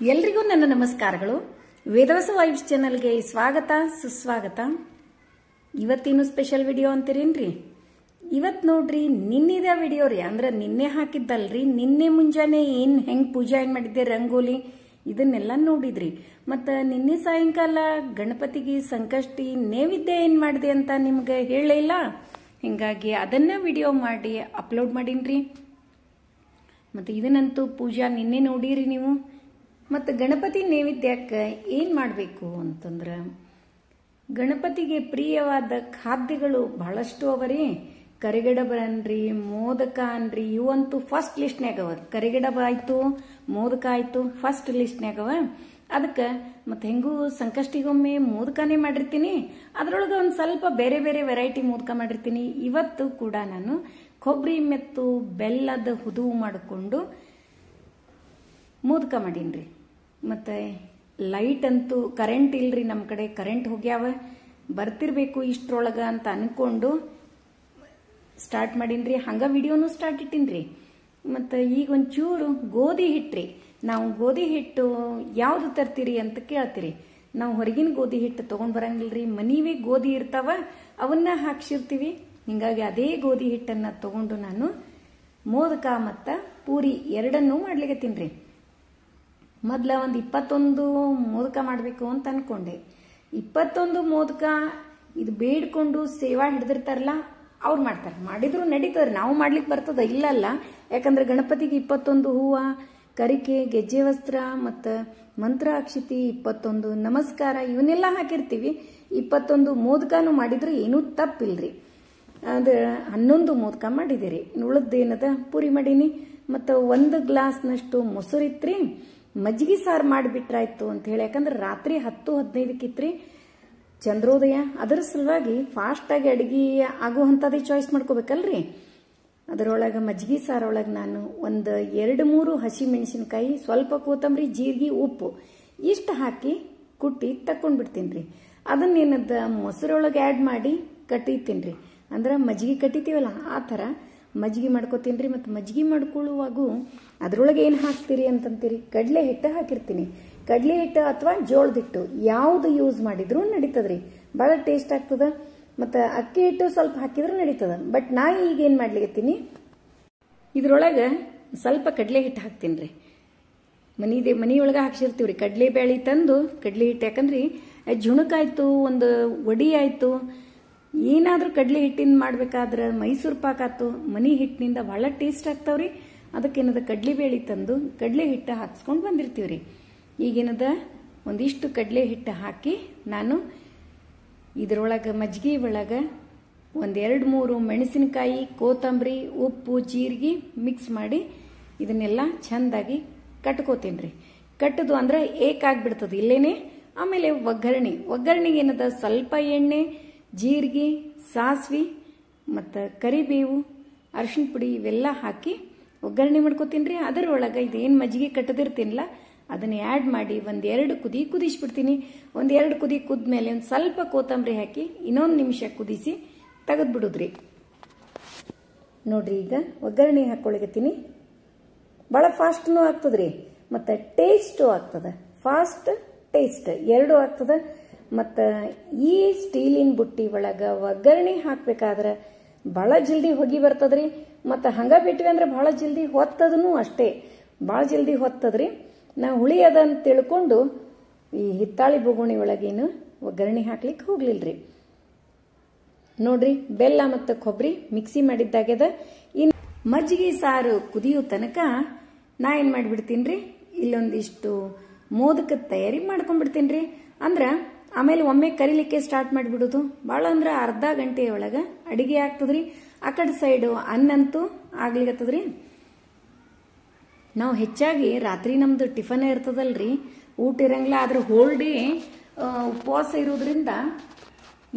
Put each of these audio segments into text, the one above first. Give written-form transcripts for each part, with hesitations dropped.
ಎಲ್ರಿಗೂ ನನ್ನ ನಮಸ್ಕಾರಗಳು. ವೇದವಸ ವೈಬ್ಸ್ ಚಾನೆಲ್ಗೆ ಸ್ವಾಗತ ಸುಸ್ವಾಗತ. ಇವತ್ತೇನು ಸ್ಪೆಷಲ್ ವಿಡಿಯೋ ಅಂತೀರೇನ್ರಿ? ಇವತ್ತು ನೋಡ್ರಿ ನಿನ್ನಿದ ವಿಡಿಯೋ ರೀ, ಅಂದ್ರೆ ನಿನ್ನೆ ಹಾಕಿದ್ದಲ್ರಿ. ನಿನ್ನೆ ಮುಂಜಾನೆ ಹೆಂಗ್ ಪೂಜೆ ಮಾಡಿದ್ದೆ, ರಂಗೋಲಿ ಇದನ್ನೆಲ್ಲ ನೋಡಿದ್ರಿ. ಮತ್ತು ನಿನ್ನೆ ಸಾಯಂಕಾಲ ಗಣಪತಿಗೆ ಸಂಕಷ್ಟಿ ನೈವೇದ್ಯ ಏನು ಮಾಡಿದೆ ಅಂತ ನಿಮ್ಗೆ ಹೇಳೇ ಇಲ್ಲ. ಹಿಂಗಾಗಿ ಅದನ್ನ ವಿಡಿಯೋ ಮಾಡಿ ಅಪ್ಲೋಡ್ ಮಾಡೀನ್ರಿ. ಮತ್ತು ಇದನ್ನಂತೂ ಪೂಜಾ ನಿನ್ನೆ ನೋಡಿರಿ ನೀವು. ಮತ್ತು ಗಣಪತಿ ನೈವೇದ್ಯಕ್ಕೆ ಏನು ಮಾಡಬೇಕು ಅಂತಂದ್ರೆ, ಗಣಪತಿಗೆ ಪ್ರಿಯವಾದ ಖಾದ್ಯಗಳು ಬಹಳಷ್ಟು ಅವರಿ. ಕರಿಗಡಬ ಅನ್ರಿ, ಮೋದಕ ಅನ್ರಿ, ಇವಂತೂ ಫಸ್ಟ್ ಲಿಸ್ಟ್ನ್ಯಾಗ ಅವ. ಕರಿಗಡಬ ಆಯ್ತು, ಮೋದಕ ಆಯ್ತು, ಫಸ್ಟ್ ಲಿಸ್ಟ್ನ್ಯಾಗ ಅವ. ಅದಕ್ಕೆ ಮತ್ತು ಹೆಂಗೂ ಸಂಕಷ್ಟಿಗೊಮ್ಮೆ ಮೋದಕನೇ ಮಾಡಿರ್ತೀನಿ, ಅದರೊಳಗೆ ಒಂದು ಸ್ವಲ್ಪ ಬೇರೆ ಬೇರೆ ವೆರೈಟಿ ಮೋದಕ ಮಾಡಿರ್ತೀನಿ. ಇವತ್ತು ಕೂಡ ನಾನು ಕೊಬ್ಬರಿ ಮತ್ತು ಬೆಲ್ಲದ ಹುದುವು ಮಾಡಿಕೊಂಡು ಮೋದಕ ಮಾಡೀನಿ. ಮತ್ತು ಲೈಟ್ ಅಂತೂ ಕರೆಂಟ್ ಇಲ್ರಿ, ನಮ್ಮ ಕಡೆ ಕರೆಂಟ್ ಹೋಗ್ಯಾವ, ಬರ್ತಿರ್ಬೇಕು ಇಷ್ಟರೊಳಗೆ ಅಂತ ಅನ್ಕೊಂಡು ಸ್ಟಾರ್ಟ್ ಮಾಡೀನಿ. ಹಂಗೆ ವಿಡಿಯೋನು ಸ್ಟಾರ್ಟ್ ಇಟ್ಟೀನಿ. ಮತ್ತು ಈಗ ಒಂಚೂರು ಗೋಧಿ ಹಿಟ್ರಿ. ನಾವು ಗೋಧಿ ಹಿಟ್ಟು ಯಾವುದು ತರ್ತೀರಿ ಅಂತ ಕೇಳ್ತೀರಿ. ನಾವು ಹೊರಗಿನ ಗೋಧಿ ಹಿಟ್ಟು ತೊಗೊಂಡು ಬರಂಗಿಲ್ರಿ, ಮನೆಯವೇ ಗೋಧಿ ಇರ್ತಾವ, ಅವನ್ನ ಹಾಕ್ಸಿರ್ತೀವಿ. ಹಿಂಗಾಗಿ ಅದೇ ಗೋಧಿ ಹಿಟ್ಟನ್ನು ತಗೊಂಡು ನಾನು ಮೋದಕ ಮತ್ತು ಪೂರಿ ಎರಡನ್ನೂ ಮಾಡ್ಲಿಕತ್ತೀನಿ. ಮೊದಲ ಒಂದು 21 ಮೋದಕ ಮಾಡಬೇಕು ಅಂತ ಅನ್ಕೊಂಡೆ. 21 ಮೋದಕ ಇದು ಬೇಡ್ಕೊಂಡು ಸೇವಾ ಹಿಡ್ದಿರ್ತಾರಲ್ಲ ಅವ್ರು ಮಾಡ್ತಾರೆ. ಮಾಡಿದ್ರು ನಡೀತದೆ, ನಾವು ಮಾಡ್ಲಿಕ್ಕೆ ಬರ್ತದ, ಇಲ್ಲಲ್ಲ. ಯಾಕಂದ್ರೆ ಗಣಪತಿಗೆ 21 ಹೂವು, ಕರಿಕೆ, ಗೆಜ್ಜೆ ವಸ್ತ್ರ ಮತ್ತು ಮಂತ್ರ ಅಕ್ಷಿತಿ, 21 ನಮಸ್ಕಾರ ಇವನ್ನೆಲ್ಲ ಹಾಕಿರ್ತೀವಿ. 21 ಮೋದಕನೂ ಮಾಡಿದ್ರು ಏನೂ ತಪ್ಪಿಲ್ರಿ. ಅದು 11 ಮೋದಕ ಮಾಡಿದಿರಿ. ಉಳಿದೇನದ ಪೂರಿ ಮಾಡೀನಿ. ಮತ್ತು 1 ಗ್ಲಾಸ್ನಷ್ಟು ಮೊಸರಿತ್ರಿ. ಮಜ್ಜಿಗೆ ಸಾರು ಮಾಡಿಬಿಟ್ರಾಯ್ತು ಅಂತ ಹೇಳಿ, ಯಾಕಂದ್ರೆ ರಾತ್ರಿ 10-15 ಚಂದ್ರೋದಯ. ಅದರ ಸಲುವಾಗಿ ಫಾಸ್ಟಾಗಿ ಅಡುಗೆ ಆಗುವಂಥದ್ದೇ ಚಾಯ್ಸ್ ಮಾಡ್ಕೋಬೇಕಲ್ರಿ. ಅದರೊಳಗೆ ಮಜ್ಜಿಗೆ ಸಾರೊಳಗೆ ನಾನು ಒಂದು 2-3 ಹಸಿ ಮೆಣಸಿನ್ಕಾಯಿ, ಸ್ವಲ್ಪ ಕೊತ್ತಂಬರಿ, ಜೀರಿಗೆ, ಉಪ್ಪು ಇಷ್ಟು ಹಾಕಿ ಕುಟ್ಟಿ ತಕ್ಕೊಂಡ್ಬಿಡ್ತೀನಿ ರೀ. ಅದನ್ನೇನದ ಮೊಸರೊಳಗೆ ಆ್ಯಡ್ ಮಾಡಿ ಕಟ್ಟಿತೀನಿ. ಅಂದ್ರೆ ಮಜ್ಜಿಗೆ ಕಟ್ಟಿತೀವಲ್ಲ ಆ ಥರ ಮಜ್ಜಿಗೆ ಮಾಡ್ಕೋತೀನಿ ರೀ. ಮತ್ತು ಮಜ್ಜಿಗೆ ಮಾಡ್ಕೊಳ್ಳುವಾಗೂ ಅದರೊಳಗೆ ಏನು ಹಾಕ್ತೀರಿ ಅಂತಂತೀರಿ? ಕಡಲೆ ಹಿಟ್ಟು ಹಾಕಿರ್ತೀನಿ. ಕಡಲೆ ಹಿಟ್ಟು ಅಥವಾ ಜೋಳದ ಹಿಟ್ಟು ಯಾವುದು ಯೂಸ್ ಮಾಡಿದ್ರು ನಡೀತದ್ರಿ, ಭಾಳ ಟೇಸ್ಟ್ ಆಗ್ತದ. ಮತ್ತು ಅಕ್ಕಿ ಹಿಟ್ಟು ಸ್ವಲ್ಪ ಹಾಕಿದ್ರೆ ನಡೀತದ. ಬಟ್ ನಾ ಈಗ ಏನು ಮಾಡ್ಲಿಕತ್ತೀನಿ, ಇದ್ರೊಳಗೆ ಸ್ವಲ್ಪ ಕಡಲೆ ಹಿಟ್ಟು ಹಾಕ್ತೀನಿ ರೀ. ಮನೆಯೊಳಗೆ ಹಾಕ್ಸಿರ್ತೀವಿ ರೀ. ಕಡಲೆ ಬೇಳೆ ತಂದು ಕಡಲೆ ಹಿಟ್ಟು, ಯಾಕಂದ್ರಿ ಜುಣುಕಾಯ್ತು, ಒಂದು ವಡಿ ಆಯಿತು, ಏನಾದರೂ ಕಡಲೆ ಹಿಟ್ಟಿಂದ ಮಾಡ್ಬೇಕಾದ್ರೆ ಮೈಸೂರು ಪಾಕ್ ಆಯ್ತು, ಮನೆ ಹಿಟ್ಟಿನಿಂದ ಭಾಳ ಟೇಸ್ಟ್ ಆಗ್ತಾವ್ರಿ. ಅದಕ್ಕೇನದ ಕಡಲೆ ಬೇಳೆ ತಂದು ಕಡಲೆ ಹಿಟ್ಟು ಹಾಕ್ಸ್ಕೊಂಡು ಬಂದಿರ್ತೀವಿ ರೀ. ಈಗೇನದ ಒಂದಿಷ್ಟು ಕಡಲೆ ಹಿಟ್ಟು ಹಾಕಿ ನಾನು ಇದರೊಳಗೆ ಮಜ್ಜಿಗೆ ಒಳಗೆ 1-2-3 ಮೆಣಸಿನಕಾಯಿ, ಕೊತ್ತಂಬರಿ, ಉಪ್ಪು, ಜೀರಿಗೆ ಮಿಕ್ಸ್ ಮಾಡಿ ಇದನ್ನೆಲ್ಲ ಚೆಂದಾಗಿ ಕಟ್ಕೋತೀನಿ ರೀ. ಕಟ್ಟದು ಅಂದ್ರೆ ಏಕಾಗ್ಬಿಡ್ತದೆ ಇಲ್ಲೇನೆ. ಆಮೇಲೆ ಒಗ್ಗರಣೆಗೆ ಏನದ ಸ್ವಲ್ಪ ಎಣ್ಣೆ, ಜೀರಿಗೆ, ಸಾಸಿವೆ ಮತ್ತು ಕರಿಬೇವು, ಅರಿಶಿನ ಪುಡಿ ಇವೆಲ್ಲ ಹಾಕಿ ಒಗ್ಗರಣೆ ಮಾಡ್ಕೋತೀನಿ ರೀ. ಅದರೊಳಗೆ ಇದೇನು ಮಜ್ಜಿಗೆ ಕಟ್ಟದಿರ್ತೀನಲ್ಲ ಅದನ್ನು ಆ್ಯಡ್ ಮಾಡಿ 1-2 ಕುದಿ ಕುದಿಸ್ಬಿಡ್ತೀನಿ. 1-2 ಕುದಿ ಕುದ್ಮೇಲೆ ಒಂದು ಸ್ವಲ್ಪ ಕೊತ್ತಂಬರಿ ಹಾಕಿ ಇನ್ನೊಂದು ನಿಮಿಷ ಕುದಿಸಿ ತೆಗೆದ್ಬಿಡುದ್ರಿ. ನೋಡ್ರಿ, ಈಗ ಒಗ್ಗರಣೆ ಹಾಕ್ಕೊಳಗತ್ತೀನಿ. ಭಾಳ ಫಾಸ್ಟ್ನೂ ಆಗ್ತದ್ರಿ ಮತ್ತು ಟೇಸ್ಟು ಆಗ್ತದೆ. ಫಾಸ್ಟ್ ಟೇಸ್ಟ್ ಎರಡೂ ಆಗ್ತದೆ. ಮತ್ತು ಈ ಸ್ಟೀಲಿನ ಬುಟ್ಟಿ ಒಳಗೆ ಒಗ್ಗರಣೆ ಹಾಕ್ಬೇಕಾದ್ರೆ ಭಾಳ ಜಲ್ದಿ ಹೊಗಿ ಬರ್ತದ್ರಿ. ಮತ್ತು ಹಂಗೆ ಬಿಟ್ವಿ ಅಂದ್ರೆ ಭಾಳ ಜಲ್ದಿ ಹೊತ್ತದೂ ಅಷ್ಟೇ, ಭಾಳ ಜಲ್ದಿ ಹೊತ್ತದ್ರಿ. ನಾವು ಹುಳಿ ಅದ ಅಂತ ತಿಳ್ಕೊಂಡು ಈ ಹಿತ್ತಾಳಿ ಬೊಗುಣಿ ಒಳಗೇನು ಒಗ್ಗರಣೆ ಹಾಕ್ಲಿಕ್ಕೆ ಹೋಗ್ಲಿಲ್ರಿ. ನೋಡ್ರಿ, ಬೆಲ್ಲ ಮತ್ತು ಕೊಬ್ಬರಿ ಮಿಕ್ಸಿ ಮಾಡಿದ್ದಾಗ್ಯದ. ಇನ್ನು ಮಜ್ಜಿಗೆ ಸಾರು ಕುದಿಯೋ ತನಕ ನಾ ಏನು ಮಾಡಿಬಿಡ್ತೀನಿ ರೀ, ಇಲ್ಲೊಂದಿಷ್ಟು ಮೋದಕದ ತಯಾರಿ ಮಾಡ್ಕೊಂಡ್ಬಿಡ್ತೀನಿ ರೀ. ಅಂದ್ರೆ ಆಮೇಲೆ ಒಮ್ಮೆ ಕರಿಲಿಕ್ಕೆ ಸ್ಟಾರ್ಟ್ ಮಾಡಿಬಿಡೋದು. ಭಾಳ ಅಂದ್ರೆ ಅರ್ಧ ಗಂಟೆಯೊಳಗೆ ಅಡಿಗೆ ಆಗ್ತದ್ರಿ. ಆ ಕಡೆ ಸೈಡು ಅನ್ನಂತೂ ಆಗ್ಲಿಕತ್ತದ್ರಿ. ನಾವು ಹೆಚ್ಚಾಗಿ ರಾತ್ರಿ ನಮ್ದು ಟಿಫನ್ ಇರ್ತದಲ್ರಿ, ಊಟ ಇರಂಗಿಲ್ಲ. ಆದ್ರೆ ಹೋಲ್ ಡೇ ಉಪವಾಸ ಇರೋದ್ರಿಂದ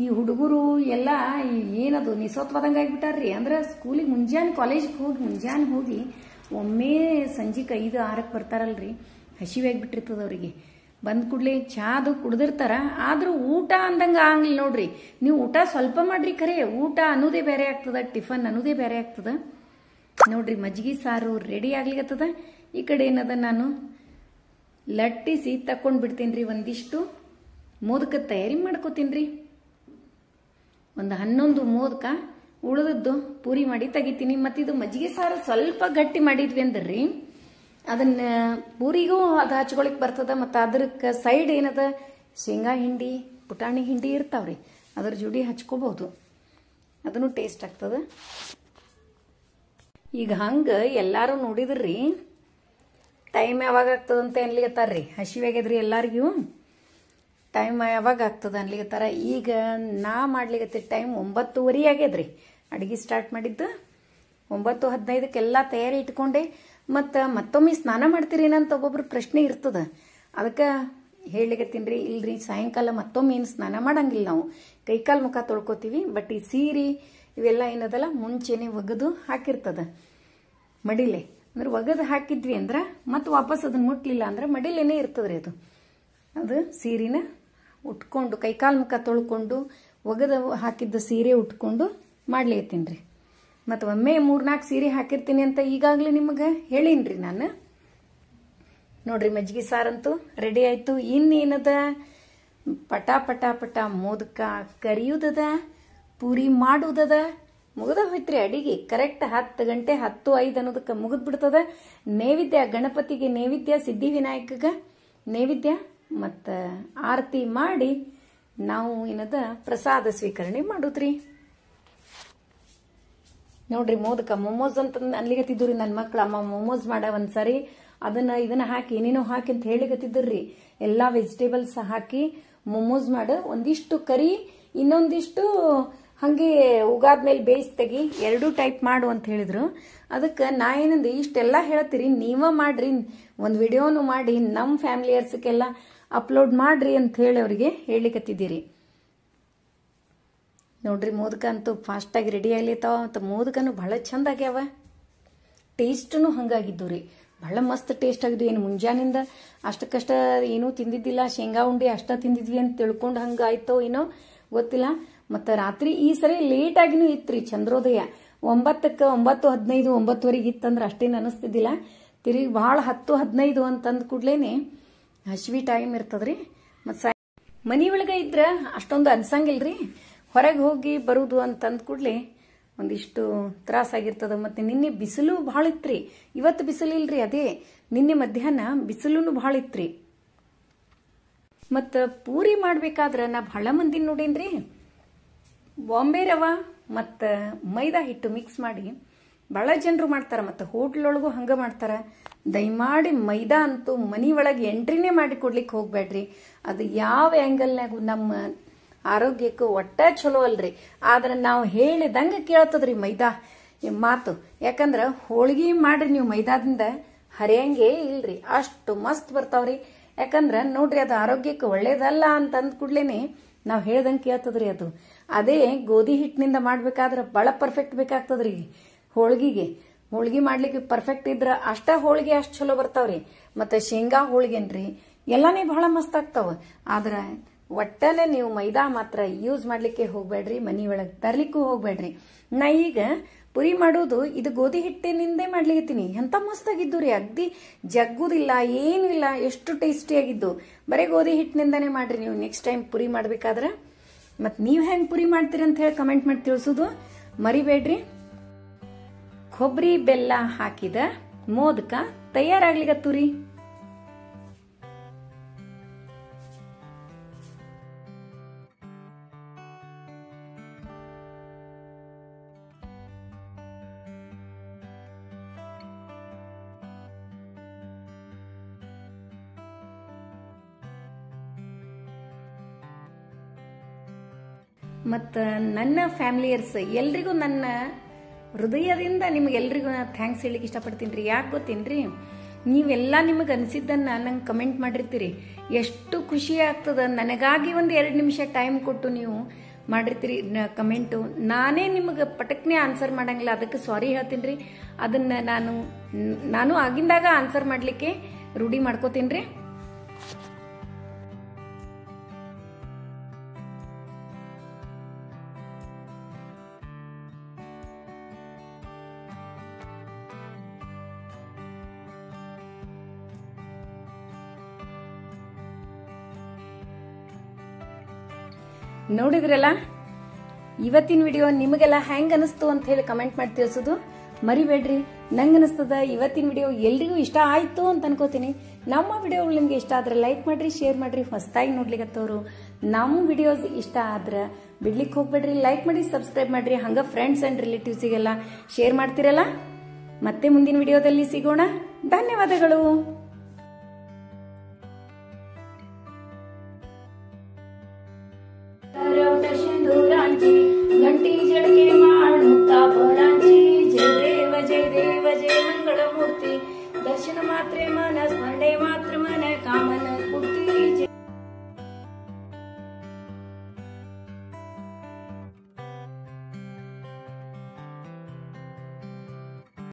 ಈ ಹುಡುಗರು ಎಲ್ಲ ಏನದು ನಿಸೋತ್ವಾದಂಗೆ ಆಗಿಬಿಟ್ಟಾರ್ರಿ. ಅಂದ್ರೆ ಸ್ಕೂಲಿಗೆ ಮುಂಜಾನೆ, ಕಾಲೇಜಿಗೆ ಹೋಗಿ ಮುಂಜಾನೆ ಹೋಗಿ ಒಮ್ಮೆ ಸಂಜೆಗೆ 5-6 ಬರ್ತಾರಲ್ರಿ, ಹಸಿವೆ ಆಗಿಬಿಟ್ಟಿರ್ತದ ಅವರಿಗೆ. ಬಂದ ಕೂಡಲೇ ಚಾದು ಕುಡ್ದಿರ್ತಾರ, ಆದ್ರೂ ಊಟ ಅಂದಂಗೆ ಆಗಂಗಿಲ್ಲ ನೋಡ್ರಿ. ನೀವು ಊಟ ಸ್ವಲ್ಪ ಮಾಡ್ರಿ, ಖರೆ ಊಟ ಅನ್ನೋದೇ ಬೇರೆ ಆಗ್ತದ, ಟಿಫನ್ ಅನ್ನೋದೇ ಬೇರೆ ಆಗ್ತದ. ನೋಡ್ರಿ, ಮಜ್ಜಿಗೆ ಸಾರು ರೆಡಿ ಆಗ್ಲಿಕತ್ತದ. ಈ ಕಡೆ ಏನದ ನಾನು ಲಟ್ಟಿಸಿ ತಕೊಂಡ್ ಬಿಡ್ತೀನಿ. ಒಂದಿಷ್ಟು ಮೋದಕ ತಯಾರಿ ಮಾಡ್ಕೋತೀನಿ. ಒಂದು 11 ಮೋದಕ ಉಳಿದದ್ದು ಪೂರಿ ಮಾಡಿ ತೆಗಿತೀನಿ. ಮತ್ತಿದು ಮಜ್ಜಿಗೆ ಸಾರು ಸ್ವಲ್ಪ ಗಟ್ಟಿ ಮಾಡಿದ್ವಿ ಅಂದ್ರಿ ಅದನ್ನ ಪೂರಿಗೂ ಅದು ಹಚ್ಕೊಳಿಕ್ ಬರ್ತದ. ಮತ್ತು ಅದ್ರಕ್ಕೆ ಸೈಡ್ ಏನದ ಶೇಂಗಾ ಹಿಂಡಿ ಪುಟಾಣಿ ಹಿಂಡಿ ಇರ್ತಾವ್ರಿ, ಅದ್ರ ಜೋಡಿ ಹಚ್ಕೋಬಹುದು, ಅದನ್ನು ಟೇಸ್ಟ್ ಆಗ್ತದ. ಈಗ ಹಂಗ ಎಲ್ಲಾರು ನೋಡಿದ್ರಿ ಟೈಮ್ ಯಾವಾಗ ಆಗ್ತದಂತ ಅನ್ಲಿಗತ್ತಾರ್ರಿ. ಹಸಿವಾಗ್ಯದ್ರಿ ಎಲ್ಲಾರಿಗೂ, ಟೈಮ್ ಯಾವಾಗ ಆಗ್ತದ ಅನ್ಲಿಗತ್ತಾರ. ಈಗ ನಾ ಮಾಡ್ಲಿಗತ್ತೆ ಟೈಮ್ 9:30 ಆಗ್ಯದ್ರಿ. ಅಡಿಗೆ ಸ್ಟಾರ್ಟ್ ಮಾಡಿದ್ದು 9:15 ತಯಾರಿ ಇಟ್ಕೊಂಡೆ. ಮತ್ತೊಮ್ಮೆ ಸ್ನಾನ ಮಾಡ್ತೀರೇನಂತ ಒಬ್ಬೊಬ್ರು ಪ್ರಶ್ನೆ ಇರ್ತದ. ಅದಕ್ಕೆ ಹೇಳಿಗತ್ತೀನ್ರಿ, ಇಲ್ರಿ ಸಾಯಂಕಾಲ ಮತ್ತೊಮ್ಮೆ ಏನು ಸ್ನಾನ ಮಾಡಂಗಿಲ್ಲ, ನಾವು ಕೈಕಾಲು ಮುಖ ತೊಳ್ಕೊತೀವಿ. ಬಟ್ ಈ ಸೀರೆ ಇವೆಲ್ಲ ಏನದಲ್ಲ ಮುಂಚೆನೆ ಒಗದು ಹಾಕಿರ್ತದ ಮಡಿಲೆ. ಅಂದ್ರೆ ಒಗದು ಹಾಕಿದ್ವಿ ಅಂದ್ರೆ ಮತ್ತೆ ವಾಪಸ್ ಅದನ್ನ ಮುಟ್ಲಿಲ್ಲ ಅಂದ್ರೆ ಮಡಿಲೇನೆ ಇರ್ತದ್ರಿ. ಅದು ಸೀರೆನ ಉಟ್ಕೊಂಡು ಕೈಕಾಲು ಮುಖ ತೊಳ್ಕೊಂಡು ಒಗದು ಹಾಕಿದ್ದ ಸೀರೆ ಉಟ್ಕೊಂಡು ಮಾಡ್ಲಿಕತ್ತೀನಿ. ಮತ್ತು ಒಮ್ಮೆ 3-4 ಸೀರೆ ಹಾಕಿರ್ತೀನಿ ಅಂತ ಈಗಾಗಲೇ ನಿಮಗೆ ಹೇಳೀನ್ರಿ ನಾನು. ನೋಡ್ರಿ ಮಜ್ಜಿಗೆ ಸಾರಂತೂ ರೆಡಿ ಆಯ್ತು. ಇನ್ನೇನದ ಪಟ ಪಟ ಪಟ ಮೋದಕ ಕರಿಯುವುದದ, ಪೂರಿ ಮಾಡುವುದದ, ಮುಗಿದ ಹೋಯ್ತ್ರಿ ಅಡಿಗೆ. ಕರೆಕ್ಟ್ 10 ಗಂಟೆ 10:05 ಅನ್ನೋದಕ್ಕೆ ಮುಗಿದ್ ಬಿಡ್ತದ. ನೈವೇದ್ಯ ಗಣಪತಿಗೆ ನೈವೇದ್ಯ, ಸಿದ್ಧಿವಿನಾಯಕಗ ನೈವೇದ್ಯ ಮತ್ತು ಆರತಿ ಮಾಡಿ ನಾವು ಏನದ ಪ್ರಸಾದ ಸ್ವೀಕರಣೆ ಮಾಡುದ್ರಿ. ನೋಡ್ರಿ ಮೋದಕ ಮೊಮೋಸ್ ಅಂತ ಅನ್ಲಿಗತ್ತಿದ್ರಿ ನನ್ನ ಮಕ್ಳು. ಅಮ್ಮ ಮೊಮೋಸ್ ಮಾಡ ಒಂದ್ಸರಿ ಇದನ್ನ ಹಾಕಿ ಏನೇನೋ ಹಾಕಿ ಅಂತ ಹೇಳಿಗತ್ತಿದ್ರಿ. ಎಲ್ಲಾ ವೆಜಿಟೇಬಲ್ಸ್ ಹಾಕಿ ಮೊಮೋಸ್ ಮಾಡ, ಒಂದಿಷ್ಟು ಕರಿ ಇನ್ನೊಂದಿಷ್ಟು ಹಂಗೆ ಉಗಾದ್ಮೇಲೆ ಬೇಯಿಸಿ ತೆಗಿ, 2 ಟೈಪ್ ಮಾಡು ಅಂತ ಹೇಳಿದ್ರು. ಅದಕ್ಕೆ ನಾ ಏನಂದ್ರೆ ಇಷ್ಟೆಲ್ಲ ಹೇಳ್ತೀರಿ, ನೀವ ಮಾಡ್ರಿ, ಒಂದು ವಿಡಿಯೋನು ಮಾಡಿ ನಮ್ಮ ಫ್ಯಾಮಿಲಿಯರ್ಸ್ಗೆಲ್ಲ ಅಪ್ಲೋಡ್ ಮಾಡ್ರಿ ಅಂತ ಹೇಳಿ ಅವ್ರಿಗೆ ಹೇಳಿಕತ್ತಿದ್ದೀರಿ. ನೋಡ್ರಿ ಮೋದಕ ಅಂತೂ ಫಾಸ್ಟಾಗಿ ರೆಡಿ ಆಗ್ಲಿತಾವ. ಮತ್ತು ಮೋದಕನು ಬಹಳ ಚಂದ ಆಗ್ಯಾವ, ಟೇಸ್ಟ್ನು ಹಂಗಾಗಿದ್ದು ರೀ, ಬಹಳ ಮಸ್ತ್ ಟೇಸ್ಟ್ ಆಗಿದ್ವು. ಏನು ಮುಂಜಾನಿಂದ ಅಷ್ಟಕ್ಕಷ್ಟ ಏನೂ ತಿಂದಿದ್ದಿಲ್ಲ, ಶೇಂಗಾ ಉಂಡೆ ಅಷ್ಟ ತಿಂದಿದ್ವಿ ಅಂತ ತಿಳ್ಕೊಂಡು ಹಂಗಾಯ್ತೋ ಏನೋ ಗೊತ್ತಿಲ್ಲ. ಮತ್ತು ರಾತ್ರಿ ಈ ಸರಿ ಲೇಟ್ ಆಗಿನೂ ಇತ್ರಿ ಚಂದ್ರೋದಯ. 9ಕ್ಕೆ 9:15 9:00 ಇತ್ತಂದ್ರೆ ಅಷ್ಟೇನು ಅನಿಸ್ತಿದ್ದಿಲ್ಲ. ತಿರುಗಿ ಭಾಳ 10:15 ಅಂತಂದ ಕೂಡ್ಲೇನೆ ಹಸಿವಿ ಟೈಮ್ ಇರ್ತದ್ರಿ. ಮತ್ತು ಮನಿ ಒಳಗೆ ಇದ್ರೆ ಅಷ್ಟೊಂದು ಅನ್ಸಂಗಿಲ್ರಿ, ಹೊರಗೆ ಹೋಗಿ ಬರುದು ಅಂತಂದ ಕೂಡ್ಲೆ ಒಂದಿಷ್ಟು ತ್ರಾಸಾಗಿರ್ತದ. ಮತ್ತು ನಿನ್ನೆ ಬಿಸಿಲು ಭಾಳ ಇತ್ರಿ, ಇವತ್ತು ಬಿಸಿಲಿಲ್ರಿ. ಅದೇ ನಿನ್ನೆ ಮಧ್ಯಾಹ್ನ ಬಿಸಿಲು ಭಾಳ ಇತ್ರಿ. ಮತ್ತು ಪೂರಿ ಮಾಡ್ಬೇಕಾದ್ರೆ ನಾ ಬಹಳ ಮಂದಿ ನೋಡೇನ್ರಿ, ಬಾಂಬೆ ರವ ಮತ್ತು ಮೈದಾ ಹಿಟ್ಟು ಮಿಕ್ಸ್ ಮಾಡಿ ಬಹಳ ಜನರು ಮಾಡ್ತಾರೆ. ಮತ್ತು ಹೋಟ್ಲೊಳಗೂ ಹಂಗೆ ಮಾಡ್ತಾರೆ. ದಯಮಾಡಿ ಮೈದಾ ಅಂತೂ ಮನಿ ಒಳಗೆ ಎಂಟ್ರಿನೇ ಮಾಡಿ ಕೊಡ್ಲಿಕ್ಕೆ ಹೋಗ್ಬೇಡ್ರಿ. ಅದು ಯಾವ ಆ್ಯಂಗಲ್ನಾಗೂ ನಮ್ಮ ಆರೋಗ್ಯಕ್ಕೂ ಒಟ್ಟ ಚಲೋ ಅಲ್ರಿ. ಆದ್ರೆ ನಾವು ಹೇಳಿದಂಗೆ ಕೇಳ್ತದ್ರಿ ಮೈದಾ ಮಾತು. ಯಾಕಂದ್ರೆ ಹೋಳಿಗೆ ಮಾಡ್ರಿ ನೀವು ಮೈದಾದಿಂದ ಹರಿಯಂಗೆ ಇಲ್ರಿ, ಅಷ್ಟು ಮಸ್ತ್ ಬರ್ತಾವ್ರಿ. ಯಾಕಂದ್ರೆ ನೋಡ್ರಿ ಅದು ಆರೋಗ್ಯಕ್ಕೆ ಒಳ್ಳೇದಲ್ಲ ಅಂತ ಅಂದ ಕೂಡ್ಲೇನೆ ನಾವು ಹೇಳ್ದಂಗೆ ಕೇಳ್ತದ್ರಿ. ಅದು ಅದೇ ಗೋಧಿ ಹಿಟ್ಟಿನಿಂದ ಮಾಡ್ಬೇಕಾದ್ರೆ ಬಹಳ ಪರ್ಫೆಕ್ಟ್ ಬೇಕಾಗ್ತದ್ರಿ. ಹೋಳಿಗೆ ಮಾಡ್ಲಿಕ್ಕೆ ಪರ್ಫೆಕ್ಟ್ ಇದ್ರ ಅಷ್ಟ ಹೋಳಿಗೆ ಅಷ್ಟು ಚಲೋ ಬರ್ತಾವ್ರಿ. ಮತ್ತು ಶೇಂಗಾ ಹೋಳಿಗೆನ್ರಿ ಎಲ್ಲಾನೇ ಬಹಳ ಮಸ್ತ್ ಆಗ್ತಾವ. ಆದ್ರೆ ಒಟ್ಟನೆ ನೀವು ಮೈದಾ ಮಾತ್ರ ಯೂಸ್ ಮಾಡ್ಲಿಕ್ಕೆ ಹೋಗ್ಬೇಡ್ರಿ, ಮನಿ ಒಳಗೆ ತರ್ಲಿಕ್ಕೂ ಹೋಗ್ಬೇಡ್ರಿ. ನಾ ಈಗ ಪುರಿ ಮಾಡೋದು ಇದು ಗೋಧಿ ಹಿಟ್ಟಿನಿಂದೇ ಮಾಡ್ಲಿಕತ್ತೀನಿ. ಎಂತ ಮಸ್ತ್ ಆಗಿದ್ದು ರೀ, ಅಗ್ದಿ ಜಗ್ಗುದಿಲ್ಲ ಏನೂ ಇಲ್ಲ, ಎಷ್ಟು ಟೇಸ್ಟಿ ಆಗಿದ್ದು. ಬರೀ ಗೋಧಿ ಹಿಟ್ಟಿನಿಂದಾನೇ ಮಾಡ್ರಿ ನೀವು ನೆಕ್ಸ್ಟ್ ಟೈಮ್ ಪುರಿ ಮಾಡ್ಬೇಕಾದ್ರೆ. ಮತ್ತು ನೀವು ಹೆಂಗೆ ಪುರಿ ಮಾಡ್ತೀರಿ ಅಂತ ಹೇಳಿ ಕಮೆಂಟ್ ಮಾಡಿ ತಿಳಿಸೋದು ಮರಿಬೇಡ್ರಿ. ಕೊಬ್ಬರಿ ಬೆಲ್ಲ ಹಾಕಿದ ಮೋದಕ ತಯಾರಾಗ್ಲಿಕತ್ತು ರೀ. ಮತ್ತು ನನ್ನ ಫ್ಯಾಮಿಲಿಯರ್ಸ್ ಎಲ್ರಿಗೂ ನನ್ನ ಹೃದಯದಿಂದ ನಿಮಗೆಲ್ರಿಗೂ ಥ್ಯಾಂಕ್ಸ್ ಹೇಳಲಿಕ್ಕೆ ಇಷ್ಟಪಡ್ತೀನಿ ರೀ. ಯಾಕೆ ಗೊತ್ತೇನ್ರಿ, ನೀವೆಲ್ಲ ನಿಮಗೆ ಅನಿಸಿದ್ದನ್ನು ನಂಗೆ ಕಮೆಂಟ್ ಮಾಡಿರ್ತೀರಿ. ಎಷ್ಟು ಖುಷಿ ಆಗ್ತದ. ನನಗಾಗಿ ಒಂದು 2 ನಿಮಿಷ ಟೈಮ್ ಕೊಟ್ಟು ನೀವು ಮಾಡಿರ್ತೀರಿ ಕಮೆಂಟು. ನಾನೇ ನಿಮಗೆ ಪಟಕ್ನೆ ಆನ್ಸರ್ ಮಾಡಂಗಿಲ್ಲ, ಅದಕ್ಕೆ ಸಾರಿ ಹೇಳ್ತೀನಿ ರೀ. ಅದನ್ನು ನಾನು ಆಗಿಂದಾಗ ಆನ್ಸರ್ ಮಾಡಲಿಕ್ಕೆ ರೂಢಿ ಮಾಡ್ಕೋತೀನಿ ರೀ. ನೋಡಿದ್ರಲ್ಲ, ಇವತ್ತಿನ ವಿಡಿಯೋ ನಿಮಗೆಲ್ಲ ಹೆಂಗ್ ಅನಿಸ್ತು ಅಂತ ಹೇಳಿ ಕಮೆಂಟ್ ಮಾಡಿ ತಿಳಿಸೋದು ಮರಿಬೇಡ್ರಿ. ನಂಗೆ ಅನಿಸ್ತದ ಇವತ್ತಿನ ವಿಡಿಯೋ ಎಲ್ರಿಗೂ ಇಷ್ಟ ಆಯ್ತು ಅಂತ ಅನ್ಕೋತೀನಿ. ನಮ್ಮ ವಿಡಿಯೋಗಳು ನಿಮ್ಗೆ ಇಷ್ಟ ಆದ್ರೆ ಲೈಕ್ ಮಾಡ್ರಿ, ಶೇರ್ ಮಾಡ್ರಿ. ಹೊಸದಾಗಿ ನೋಡ್ಲಿಕ್ಕತ್ತವ್ರು ನಮ್ಮ ವಿಡಿಯೋಸ್ ಇಷ್ಟ ಆದ್ರೆ ಬಿಡ್ಲಿಕ್ಕೆ ಹೋಗ್ಬೇಡ್ರಿ, ಲೈಕ್ ಮಾಡಿ, ಸಬ್ಸ್ಕ್ರೈಬ್ ಮಾಡ್ರಿ. ಹಂಗ ಫ್ರೆಂಡ್ಸ್ ಅಂಡ್ ರಿಲೇಟಿವ್ಸಿಗೆಲ್ಲ ಶೇರ್ ಮಾಡ್ತಿರಲ್ಲ. ಮತ್ತೆ ಮುಂದಿನ ವಿಡಿಯೋದಲ್ಲಿ ಸಿಗೋಣ. ಧನ್ಯವಾದಗಳು. घंटी जड़के